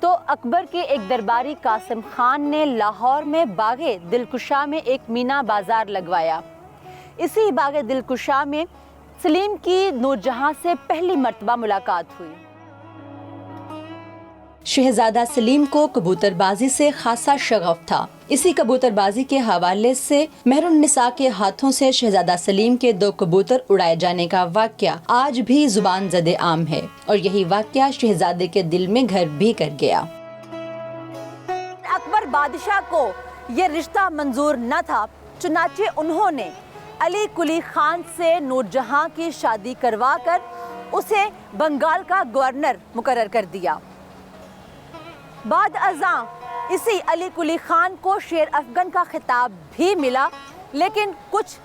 تو اکبر کے ایک درباری قاسم خان نے لاہور میں باغ دلکشا میں ایک مینا بازار لگوایا۔ اسی باغ دلکشا میں سلیم کی نور جہاں سے پہلی مرتبہ ملاقات ہوئی۔ شہزادہ سلیم کو کبوتر بازی سے خاصا شغف تھا۔ اسی کبوتر بازی کے حوالے سے مہر النساء کے ہاتھوں سے شہزادہ سلیم کے 2 کبوتر اڑائے جانے کا واقعہ آج بھی زبان زد عام ہے، اور یہی واقعہ شہزادے کے دل میں گھر بھی کر گیا۔ اکبر بادشاہ کو یہ رشتہ منظور نہ تھا، چنانچہ انہوں نے علی قلی خان سے نور جہاں کی شادی کروا کر اسے بنگال کا گورنر مقرر کر دیا۔ بعد ازاں اسی علی قلی خان کو شیر افغن کا خطاب بھی ملا، لیکن کچھ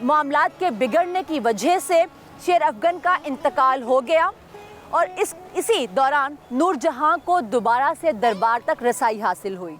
معاملات کے بگڑنے کی وجہ سے شیر افغن کا انتقال ہو گیا، اور اسی دوران نور جہاں کو دوبارہ سے دربار تک رسائی حاصل ہوئی۔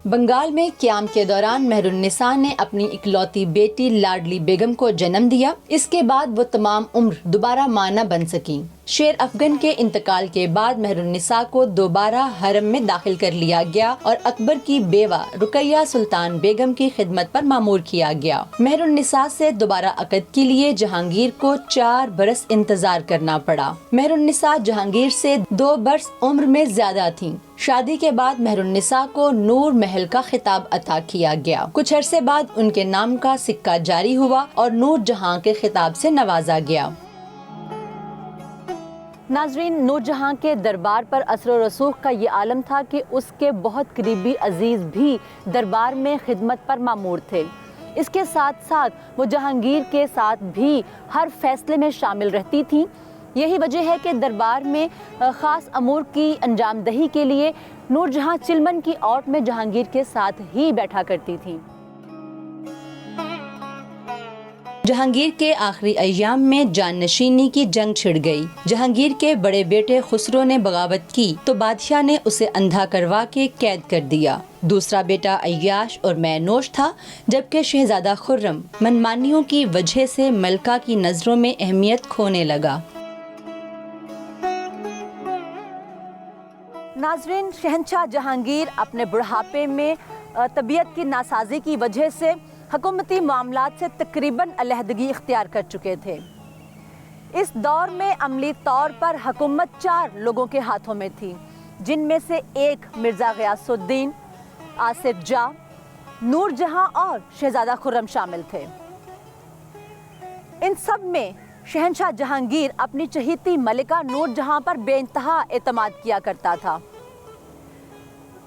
بنگال میں قیام کے دوران مہر النساء نے اپنی اکلوتی بیٹی لاڈلی بیگم کو جنم دیا۔ اس کے بعد وہ تمام عمر دوبارہ ماں نہ بن سکیں۔ شیر افغن کے انتقال کے بعد مہر النساء کو دوبارہ حرم میں داخل کر لیا گیا اور اکبر کی بیوہ رقیہ سلطان بیگم کی خدمت پر مامور کیا گیا۔ مہر النساء سے دوبارہ عقد کے لیے جہانگیر کو 4 برس انتظار کرنا پڑا۔ مہر النساء جہانگیر سے 2 برس عمر میں زیادہ تھیں۔ شادی کے بعد مہر النساء کو نور محل کا خطاب عطا کیا گیا۔ کچھ عرصے بعد ان کے نام کا سکہ جاری ہوا اور نور جہاں کے خطاب سے نوازا گیا۔ ناظرین، نور جہاں کے دربار پر اثر و رسوخ کا یہ عالم تھا کہ اس کے بہت قریبی عزیز بھی دربار میں خدمت پر مامور تھے۔ اس کے ساتھ ساتھ وہ جہانگیر کے ساتھ بھی ہر فیصلے میں شامل رہتی تھیں۔ یہی وجہ ہے کہ دربار میں خاص امور کی انجام دہی کے لیے نور جہاں چلمن کی اوٹ میں جہانگیر کے ساتھ ہی بیٹھا کرتی تھیں۔ جہانگیر کے آخری ایام میں جان نشینی کی جنگ چھڑ گئی۔ جہانگیر کے بڑے بیٹے خسرو نے بغاوت کی تو بادشاہ نے اسے اندھا کروا کے قید کر دیا۔ دوسرا بیٹا عیاش اور مینوش تھا، جبکہ شہزادہ خرم منمانیوں کی وجہ سے ملکہ کی نظروں میں اہمیت کھونے لگا۔ ناظرین، شہنشاہ جہانگیر اپنے بڑھاپے میں طبیعت کی ناسازی کی وجہ سے حکومتی معاملات سے تقریباً علیحدگی اختیار کر چکے تھے۔ اس دور میں عملی طور پر حکومت 4 لوگوں کے ہاتھوں میں تھی، جن میں سے ایک مرزا غیاث الدین، آصف جاہ، نور جہاں اور شہزادہ خرم شامل تھے۔ ان سب میں شہنشاہ جہانگیر اپنی چہیتی ملکہ نور جہاں پر بے انتہا اعتماد کیا کرتا تھا۔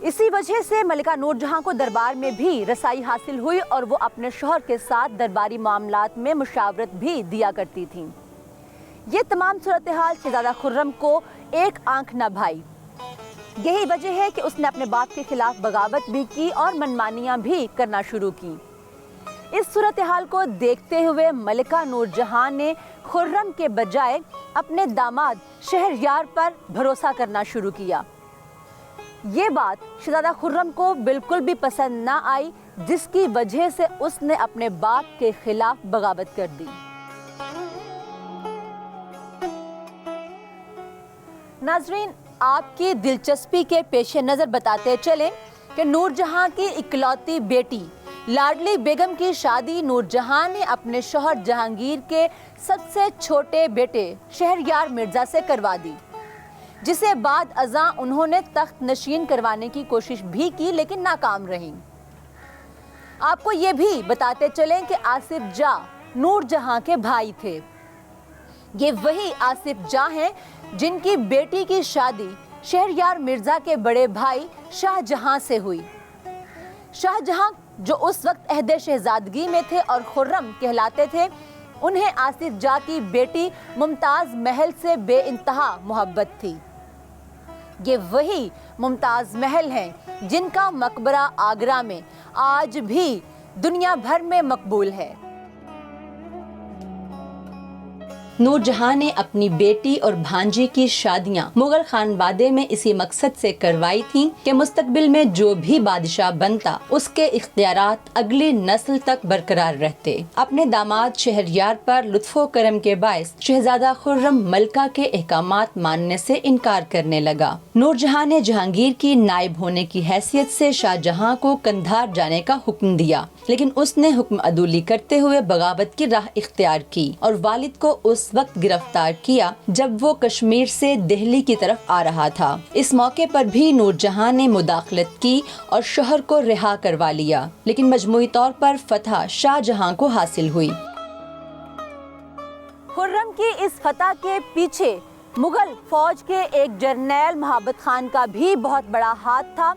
اسی وجہ سے ملکہ نور جہاں کو دربار میں بھی رسائی حاصل ہوئی اور وہ اپنے شوہر کے ساتھ درباری معاملات میں مشاورت بھی دیا کرتی تھیں۔ یہ تمام صورتحال شہزادہ خرم کو ایک آنکھ نہ بھائی۔ یہی وجہ ہے کہ اس نے اپنے باپ کے خلاف بغاوت بھی کی اور منمانیاں بھی کرنا شروع کی۔ اس صورتحال کو دیکھتے ہوئے ملکہ نور جہاں نے خرم کے بجائے اپنے داماد شہریار پر بھروسہ کرنا شروع کیا۔ یہ بات شہزادہ خرم کو بالکل بھی پسند نہ آئی، جس کی وجہ سے اس نے اپنے باپ کے خلاف بغاوت کر دی۔ ناظرین، آپ کی دلچسپی کے پیش نظر بتاتے چلیں کہ نور جہاں کی اکلوتی بیٹی لاڈلی بیگم کی شادی نور جہاں نے اپنے شوہر جہانگیر کے سب سے چھوٹے بیٹے شہریار مرزا سے کروا دی، جسے بعد ازاں انہوں نے تخت نشین کروانے کی کوشش بھی کی لیکن ناکام رہیں۔ آپ کو یہ بھی بتاتے چلیں کہ آصف جاہ نور جہاں کے بھائی تھے۔ یہ وہی آصف جاہ ہیں جن کی بیٹی کی شادی شہریار مرزا کے بڑے بھائی شاہ جہاں سے ہوئی۔ شاہ جہاں جو اس وقت عہد شہزادگی میں تھے اور خرم کہلاتے تھے، انہیں آصف جاہ کی بیٹی ممتاز محل سے بے انتہا محبت تھی۔ یہ وہی ممتاز محل ہیں جن کا مقبرہ آگرہ میں آج بھی دنیا بھر میں مقبول ہے۔ نور جہاں نے اپنی بیٹی اور بھانجی کی شادیاں مغل خانوادے میں اسی مقصد سے کروائی تھیں کہ مستقبل میں جو بھی بادشاہ بنتا اس کے اختیارات اگلی نسل تک برقرار رہتے۔ اپنے داماد شہریار پر لطف و کرم کے باعث شہزادہ خرم ملکہ کے احکامات ماننے سے انکار کرنے لگا۔ نور جہاں نے جہانگیر کی نائب ہونے کی حیثیت سے شاہ جہاں کو قندھار جانے کا حکم دیا، لیکن اس نے حکم عدولی کرتے ہوئے بغاوت کی راہ اختیار کی اور والد کو اس وقت گرفتار کیا جب وہ کشمیر سے دہلی کی طرف آ رہا تھا۔ اس موقع پر بھی نور جہاں نے مداخلت کی اور شوہر کو رہا کروا لیا، لیکن مجموعی طور پر فتح شاہ جہاں کو حاصل ہوئی۔ خرم کی اس فتح کے پیچھے مغل فوج کے ایک جرنیل محبت خان کا بھی بہت بڑا ہاتھ تھا،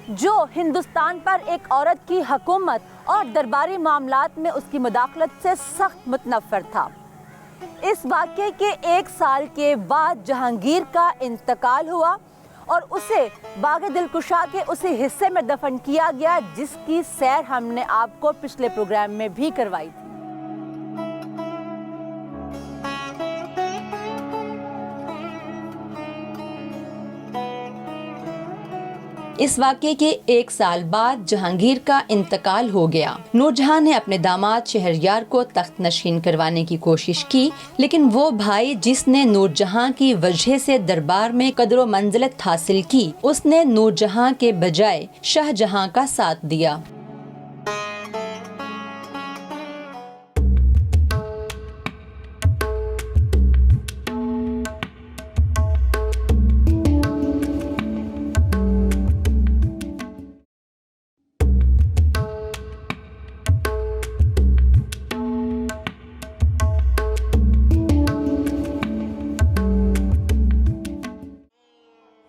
جو ہندوستان پر ایک عورت کی حکومت اور درباری معاملات میں اس کی مداخلت سے سخت متنفر تھا۔ اس واقعے کے 1 سال کے بعد جہانگیر کا انتقال ہوا اور اسے باغ دلکشا کے اسی حصے میں دفن کیا گیا جس کی سیر ہم نے آپ کو پچھلے پروگرام میں بھی کروائی تھی۔ اس واقعے کے 1 سال بعد جہانگیر کا انتقال ہو گیا۔ نور جہاں نے اپنے داماد شہریار کو تخت نشین کروانے کی کوشش کی، لیکن وہ بھائی جس نے نور جہاں کی وجہ سے دربار میں قدر و منزلت حاصل کی، اس نے نور جہاں کے بجائے شاہ جہاں کا ساتھ دیا۔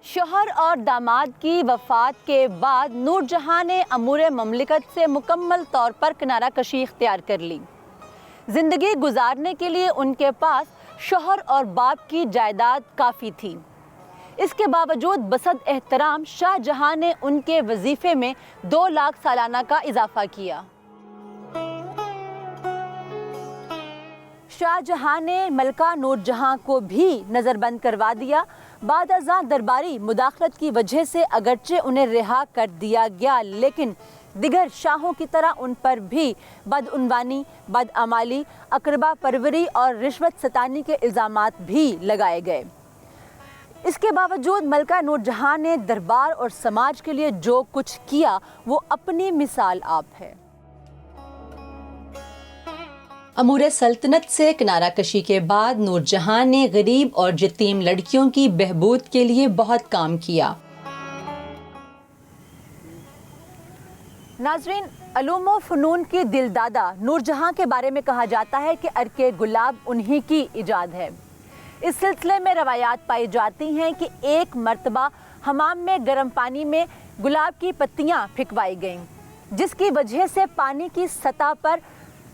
شوہر اور داماد کی وفات کے بعد نور جہاں نے امور مملکت سے مکمل طور پر کنارہ کشی اختیار کر لی۔ زندگی گزارنے کے لیے ان کے پاس شوہر اور باپ کی جائیداد کافی تھی۔ اس کے باوجود بصد احترام شاہ جہاں نے ان کے وظیفے میں 2 لاکھ سالانہ کا اضافہ کیا۔ شاہ جہاں نے ملکہ نور جہاں کو بھی نظر بند کروا دیا۔ بعد ازاں درباری مداخلت کی وجہ سے اگرچہ انہیں رہا کر دیا گیا، لیکن دیگر شاہوں کی طرح ان پر بھی بدعنوانی، بدعمالی، اقربا پروری اور رشوت ستانی کے الزامات بھی لگائے گئے۔ اس کے باوجود ملکہ نور جہاں نے دربار اور سماج کے لیے جو کچھ کیا وہ اپنی مثال آپ ہے۔ امور سلطنت سے کنارہ کشی کے بعد نور جہاں نے غریب اور یتیم لڑکیوں کی بہبود کے لیے بہت کام کیا۔ ناظرین، علوم و فنون کی دل دادا نور جہاں کے بارے میں کہا جاتا ہے کہ ارکے گلاب انہی کی ایجاد ہے۔ اس سلسلے میں روایات پائی جاتی ہیں کہ ایک مرتبہ حمام میں گرم پانی میں گلاب کی پتیاں پھینکوائی گئیں، جس کی وجہ سے پانی کی سطح پر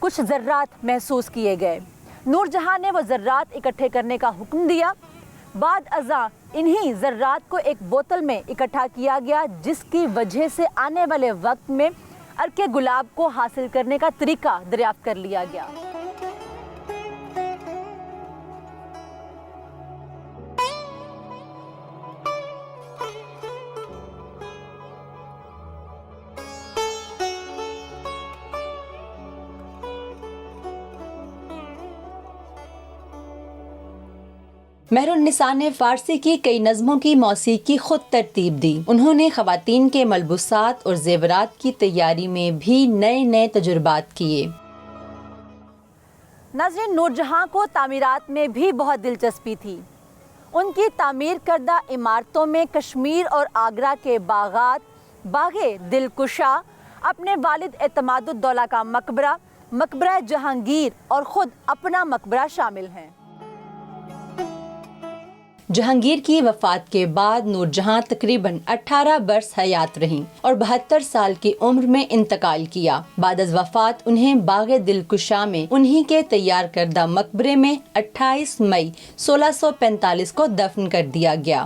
کچھ ذرات محسوس کیے گئے۔ نور جہاں نے وہ ذرات اکٹھے کرنے کا حکم دیا۔ بعد ازاں انہی ذرات کو ایک بوتل میں اکٹھا کیا گیا، جس کی وجہ سے آنے والے وقت میں ارکے گلاب کو حاصل کرنے کا طریقہ دریافت کر لیا گیا۔ مہر النساء نے فارسی کی کئی نظموں کی موسیقی خود ترتیب دی۔ انہوں نے خواتین کے ملبوسات اور زیورات کی تیاری میں بھی نئے نئے تجربات کیے۔ ناظرین، نور جہاں کو تعمیرات میں بھی بہت دلچسپی تھی۔ ان کی تعمیر کردہ عمارتوں میں کشمیر اور آگرہ کے باغات، باغ دلکشا، اپنے والد اعتماد الدولہ کا مقبرہ، مقبرہ جہانگیر اور خود اپنا مقبرہ شامل ہیں۔ جہانگیر کی وفات کے بعد نور جہاں تقریباً 18 برس حیات رہیں اور 72 سال کی عمر میں انتقال کیا۔ بعد از وفات انہیں باغ دلکشا میں انہی کے تیار کردہ مقبرے میں 28 مئی 1645 کو دفن کر دیا گیا۔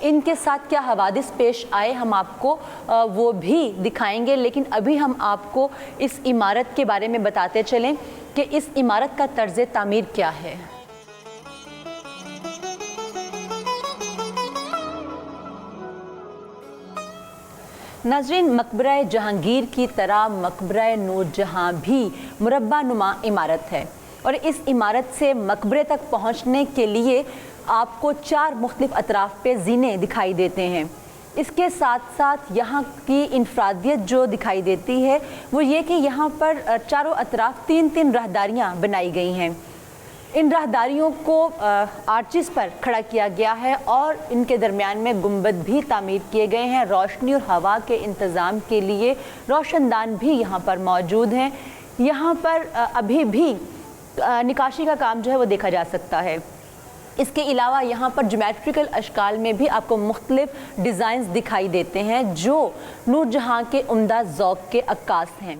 ان کے ساتھ کیا حوادث پیش آئے ہم آپ کو وہ بھی دکھائیں گے، لیکن ابھی ہم آپ کو اس عمارت کے بارے میں بتاتے چلیں کہ اس عمارت کا طرز تعمیر کیا ہے۔ ناظرین، مقبرہ جہانگیر کی طرح مقبرہ نور جہاں بھی مربع نما عمارت ہے، اور اس عمارت سے مقبرے تک پہنچنے کے لیے آپ کو 4 مختلف اطراف پہ زینے دکھائی دیتے ہیں۔ اس کے ساتھ ساتھ یہاں کی انفرادیت جو دکھائی دیتی ہے وہ یہ کہ یہاں پر چاروں اطراف 3 راہداریاں بنائی گئی ہیں۔ ان راہداریوں کو آرچز پر کھڑا کیا گیا ہے اور ان کے درمیان میں گنبد بھی تعمیر کیے گئے ہیں۔ روشنی اور ہوا کے انتظام کے لیے روشن دان بھی یہاں پر موجود ہیں۔ یہاں پر ابھی بھی نقاشی کا کام جو ہے وہ دیکھا جا سکتا ہے۔ اس کے علاوہ یہاں پر جیومیٹریکل اشکال میں بھی آپ کو مختلف ڈیزائنز دکھائی دیتے ہیں جو نور جہاں کے عمدہ ذوق کے عکاس ہیں۔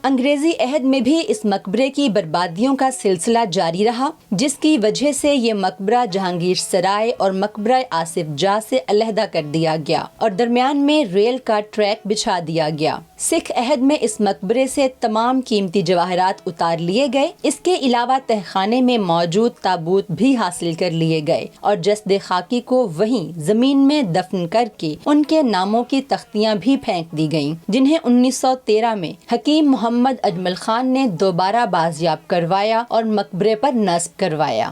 انگریزی عہد میں بھی اس مقبرے کی بربادیوں کا سلسلہ جاری رہا، جس کی وجہ سے یہ مقبرہ جہانگیر سرائے اور مقبرہ آصف جاہ سے علیحدہ کر دیا گیا اور درمیان میں ریل کا ٹریک بچھا دیا گیا۔ سکھ عہد میں اس مقبرے سے تمام قیمتی جواہرات اتار لیے گئے۔ اس کے علاوہ تہخانے میں موجود تابوت بھی حاصل کر لیے گئے اور جسد خاکی کو وہیں زمین میں دفن کر کے ان کے ناموں کی تختیاں بھی پھینک دی گئیں، جنہیں 1913 میں حکیم محمد اجمل خان نے دوبارہ بازیاب کروایا اور مقبرے پر نصب کروایا۔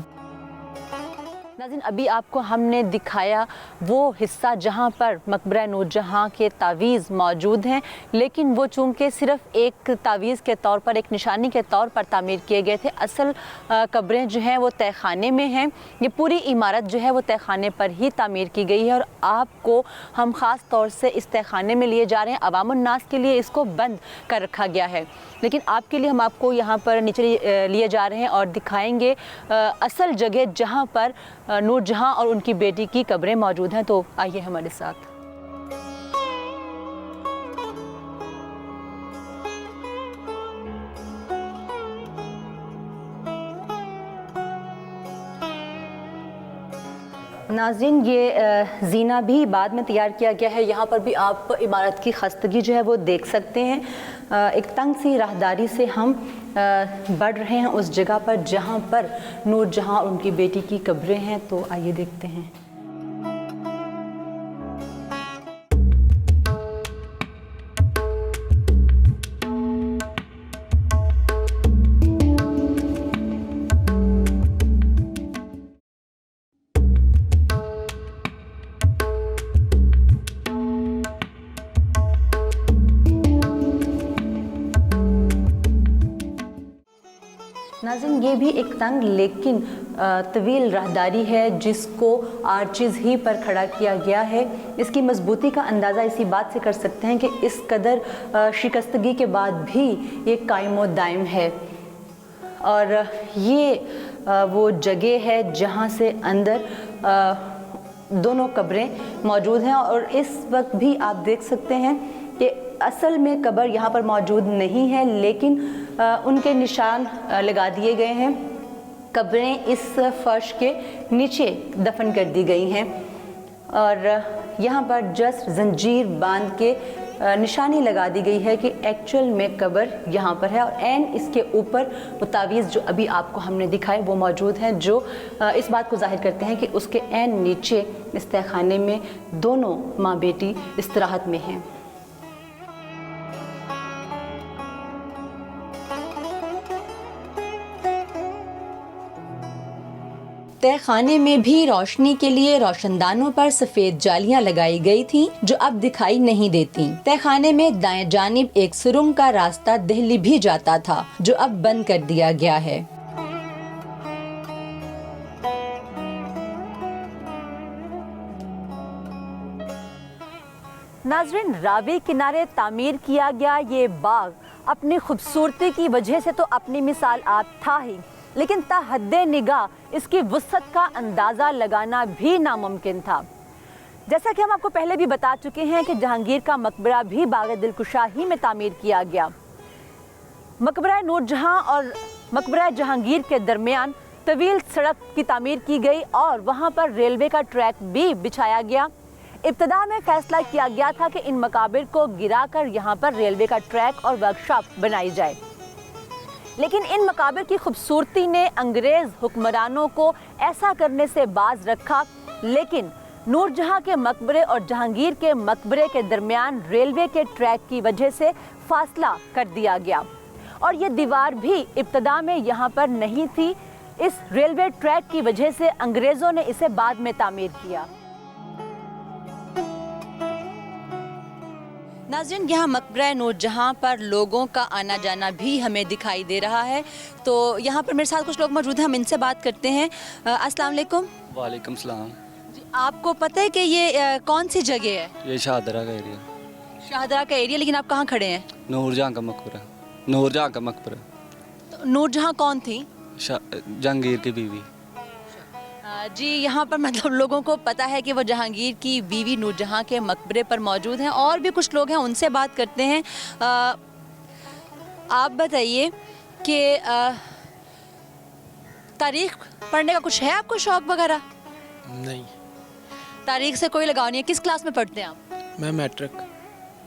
ناظرین، ابھی آپ کو ہم نے دکھایا وہ حصہ جہاں پر مقبرہ نور جہاں کے تعویذ موجود ہیں، لیکن وہ چونکہ صرف ایک تعویذ کے طور پر، ایک نشانی کے طور پر تعمیر کیے گئے تھے۔ اصل قبریں جو ہیں وہ تہہ خانے میں ہیں۔ یہ پوری عمارت جو ہے وہ تہہ خانے پر ہی تعمیر کی گئی ہے، اور آپ کو ہم خاص طور سے اس تہہ خانے میں لیے جا رہے ہیں۔ عوام الناس کے لیے اس کو بند کر رکھا گیا ہے، لیکن آپ کے لیے ہم آپ کو یہاں پر نیچے لیے جا رہے ہیں اور دکھائیں گے اصل جگہ جہاں پر نور جہاں اور ان کی بیٹی کی قبریں موجود ہیں۔ تو آئیے ہمارے ساتھ۔ ناظرین، یہ زینہ بھی بعد میں تیار کیا گیا ہے۔ یہاں پر بھی آپ عمارت کی خستگی جو ہے وہ دیکھ سکتے ہیں۔ ایک تنگ سی راہداری سے ہم بڑھ رہے ہیں اس جگہ پر جہاں پر نور جہاں اور ان کی بیٹی کی قبریں ہیں۔ تو آئیے دیکھتے ہیں۔ ناظرین، یہ بھی ایک تنگ لیکن طویل راہداری ہے جس کو آرچز ہی پر کھڑا کیا گیا ہے۔ اس کی مضبوطی کا اندازہ اسی بات سے کر سکتے ہیں کہ اس قدر شکستگی کے بعد بھی یہ قائم و دائم ہے، اور یہ وہ جگہ ہے جہاں سے اندر دونوں قبریں موجود ہیں، اور اس وقت بھی آپ دیکھ سکتے ہیں کہ اصل میں قبر یہاں پر موجود نہیں ہے، لیکن ان کے نشان لگا دیے گئے ہیں۔ قبریں اس فرش کے نیچے دفن کر دی گئی ہیں، اور یہاں پر جسٹ زنجیر باندھ کے نشانی لگا دی گئی ہے کہ ایکچوئل میں قبر یہاں پر ہے، اور عین اس کے اوپر وہ تعویذ جو ابھی آپ کو ہم نے دکھائے وہ موجود ہیں، جو اس بات کو ظاہر کرتے ہیں کہ اس کے عین نیچے اس تہہ خانے میں دونوں ماں بیٹی استراحت میں ہیں۔ تہہ خانے میں بھی روشنی کے لیے روشن دانوں پر سفید جالیاں لگائی گئی تھیں جو اب دکھائی نہیں دیتی۔ تہہ خانے میں دائیں جانب ایک سرنگ کا راستہ دہلی بھی جاتا تھا جو اب بند کر دیا گیا ہے۔ ناظرین، راوی کنارے تعمیر کیا گیا یہ باغ اپنی خوبصورتی کی وجہ سے تو اپنی مثال آپ تھا ہی، لیکن تا حد نگاہ اس کی وسعت کا اندازہ لگانا بھی ناممکن تھا۔ جیسا کہ ہم آپ کو پہلے بھی بتا چکے ہیں کہ جہانگیر کا مقبرہ بھی باغ دلکشا ہی میں تعمیر کیا گیا۔ مقبرہ نور جہاں اور مقبرہ جہانگیر کے درمیان طویل سڑک کی تعمیر کی گئی اور وہاں پر ریلوے کا ٹریک بھی بچھایا گیا۔ ابتدا میں فیصلہ کیا گیا تھا کہ ان مقابر کو گرا کر یہاں پر ریلوے کا ٹریک اور ورکشاپ بنائی جائے، لیکن ان مقابر کی خوبصورتی نے انگریز حکمرانوں کو ایسا کرنے سے باز رکھا۔ لیکن نور جہاں کے مقبرے اور جہانگیر کے مقبرے کے درمیان ریلوے کے ٹریک کی وجہ سے فاصلہ کر دیا گیا، اور یہ دیوار بھی ابتدا میں یہاں پر نہیں تھی۔ اس ریلوے ٹریک کی وجہ سے انگریزوں نے اسے بعد میں تعمیر کیا۔ ناظرین، یہاں مقبرہ نور جہاں پر لوگوں کا آنا جانا بھی ہمیں دکھائی دے رہا ہے، تو یہاں پر میرے ساتھ کچھ لوگ موجود ہیں، ہم ان سے بات کرتے ہیں۔ السلام علیکم۔ وعلیکم السلام۔ جی، آپ کو پتہ ہے کہ یہ کون سی جگہ ہے؟ یہ شاہدرہ کا ایریا، شاہدرہ کا ایریا، لیکن آپ کہاں کھڑے ہیں؟ نور جہاں کا مقبرہ۔ نور جہاں کا مقبرہ۔ تو نور جہاں کون تھی؟ جہانگیر کی بیوی۔ جی، یہاں پر مطلب لوگوں کو پتہ ہے کہ وہ جہانگیر کی بیوی نور جہاں کے مقبرے پر موجود ہیں، اور بھی کچھ لوگ ہیں، ان سے بات کرتے ہیں۔ آپ بتائیے کہ تاریخ پڑھنے کا کچھ ہے آپ کو شوق وغیرہ؟ نہیں، تاریخ سے کوئی لگاؤ نہیں ہے۔ کس کلاس میں پڑھتے ہیں آپ؟ میں میٹرک۔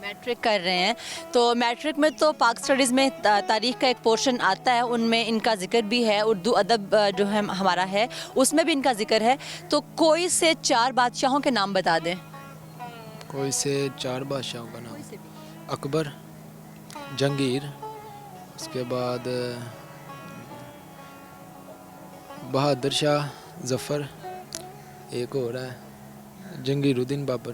میٹرک کر رہے ہیں، تو میٹرک میں تو پاک اسٹڈیز میں تاریخ کا ایک پورشن آتا ہے، ان میں ان کا ذکر بھی ہے، اردو ادب جو ہے ہمارا ہے اس میں بھی ان کا ذکر ہے۔ تو کوئی سے 4 بادشاہوں کے نام بتا دیں۔ کوئی سے 4 بادشاہوں کا نام؟ اکبر، جہانگیر، اس کے بعد بہادر شاہ ظفر، ایک اور ہے جہانگیر الدین بابر۔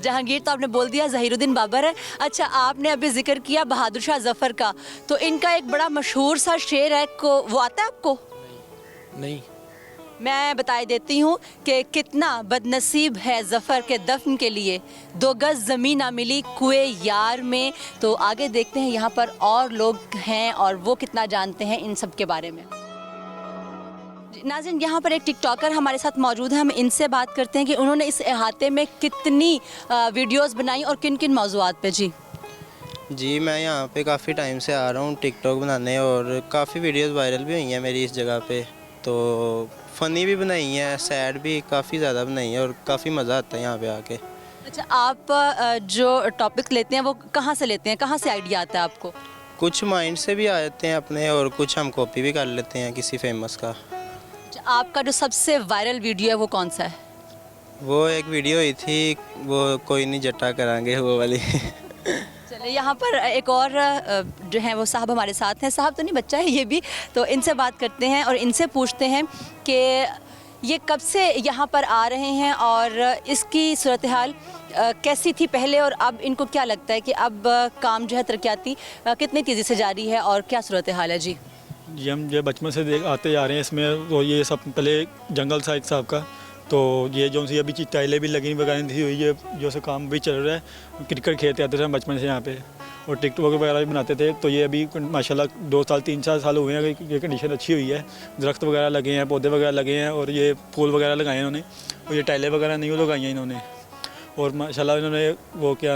جہانگیر تو آپ نے بول دیا، ظہیر الدین بابر ہے۔ اچھا، آپ نے ابھی ذکر کیا بہادر شاہ ظفر کا، تو ان کا ایک بڑا مشہور سا شعر ہے، وہ آتا ہے آپ کو؟ نہیں۔ میں بتا دیتی ہوں کہ کتنا بد نصیب ہے ظفر کے دفن کے لیے، 2 گز زمین نہ ملی کوئے یار میں۔ تو آگے دیکھتے ہیں یہاں پر اور لوگ ہیں اور وہ کتنا جانتے ہیں ان سب کے بارے میں۔ ناظرین، یہاں پر ایک ٹک ٹاکر ہمارے ساتھ موجود ہیں، ہم ان سے بات کرتے ہیں کہ انہوں نے اس احاطے میں کتنی ویڈیوز بنائی اور کن کن موضوعات پہ۔ جی، میں یہاں پہ کافی ٹائم سے آ رہا ہوں ٹک ٹاک بنانے، اور کافی ویڈیوز وائرل بھی ہوئی ہیں میری اس جگہ پہ، تو فنی بھی بنائی ہیں، سیڈ بھی کافی زیادہ بنائی ہیں، اور کافی مزہ آتا ہے یہاں پہ آ کے۔ اچھا، آپ جو ٹاپک لیتے ہیں وہ کہاں سے لیتے ہیں، کہاں سے آئیڈیا آتا ہے آپ کو؟ کچھ مائنڈ سے بھی آ جاتے ہیں اپنے، اور کچھ ہم کاپی بھی کر لیتے ہیں کسی فیمس کا۔ آپ کا جو سب سے وائرل ویڈیو ہے وہ کون سا ہے؟ وہ ایک ویڈیو ہوئی تھی، وہ کوئی نہیں جٹا کریں گے، وہ والی۔ چلے، یہاں پر ایک اور جو ہیں وہ صاحب ہمارے ساتھ ہیں، صاحب تو نہیں، بچہ ہے یہ بھی، تو ان سے بات کرتے ہیں اور ان سے پوچھتے ہیں کہ یہ کب سے یہاں پر آ رہے ہیں اور اس کی صورتحال کیسی تھی پہلے، اور اب ان کو کیا لگتا ہے کہ اب کام جو ہے ترقیاتی کتنی تیزی سے جاری ہے اور کیا صورتحال ہے؟ جی، ہم جو بچپن سے آتے جا رہے ہیں اس میں، تو یہ سب پہلے جنگل سائد صاحب کا، تو یہ جو سی ابھی ٹائلیں بھی لگی وغیرہ تھی، یہ جو سے کام بھی چل رہا ہے۔ کرکٹ کھیلتے آتے تھے ہم بچپن سے یہاں پہ، اور ٹک ٹاک وغیرہ بھی بناتے تھے، تو یہ ابھی ماشاءاللہ 2 سال 3-4 سال ہوئے ہیں، یہ کنڈیشن اچھی ہوئی ہے، درخت وغیرہ لگے ہیں، پودے وغیرہ لگے ہیں، اور یہ پھول وغیرہ لگائے ہیں انہوں نے، اور یہ ٹائلیں وغیرہ نہیں لگائی ہیں انہوں نے، اور ماشاءاللہ انہوں نے وہ کیا۔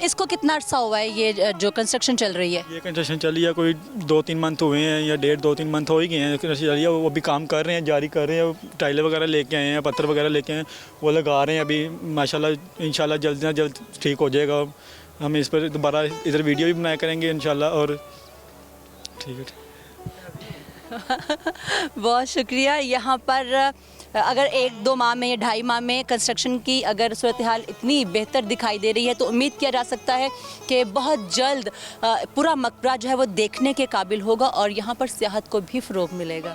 اس کو کتنا عرصہ ہوا ہے یہ جو کنسٹرکشن چل رہی ہے؟ یہ کنسٹرکشن چلی ہے کوئی 2-3 منتھ ہوئے ہیں، یا 1.5-2-3 منتھ ہو ہی گئے ہیں کنسٹرکشن چلی ہے، وہ بھی کام کر رہے ہیں، جاری کر رہے ہیں، ٹائلیں وغیرہ لے کے آئے ہیں، پتھر وغیرہ لے کے آئے ہیں، وہ لگا رہے ہیں ابھی ماشاءاللہ، انشاءاللہ جلد نہ جلد ٹھیک ہو جائے گا۔ ہم اس پر دوبارہ ادھر ویڈیو بھی بنایا کریں گے انشاءاللہ، اور ٹھیک ہے۔ بہت شکریہ۔ یہاں پر اگر 1-2 ماہ میں یا 2.5 ماہ میں کنسٹرکشن کی اگر صورتحال اتنی بہتر دکھائی دے رہی ہے تو امید کیا جا سکتا ہے کہ بہت جلد پورا مقبرہ جو ہے وہ دیکھنے کے قابل ہوگا اور یہاں پر سیاحت کو بھی فروغ ملے گا۔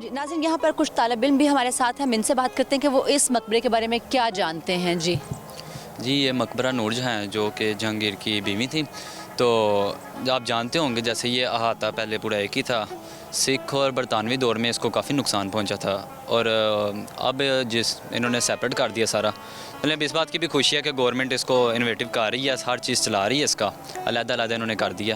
جی ناظرین، یہاں پر کچھ طالب علم بھی ہمارے ساتھ ہیں، ہم ان سے بات کرتے ہیں کہ وہ اس مقبرے کے بارے میں کیا جانتے ہیں۔ جی یہ مقبرہ نور جہاں ہے جو کہ جہانگیر کی بیوی تھی، تو آپ جانتے ہوں گے جیسے یہ احاطہ پہلے پورا ایک ہی تھا، سکھ اور برطانوی دور میں اس کو کافی نقصان پہنچا تھا، اور اب انہوں نے سیپریٹ کر دیا سارا۔ مطلب اس بات کی بھی خوشی ہے کہ گورنمنٹ اس کو انوویٹو کر رہی ہے، ہر چیز چلا رہی ہے، اس کا علیحدہ علیحدہ انہوں نے کر دیا۔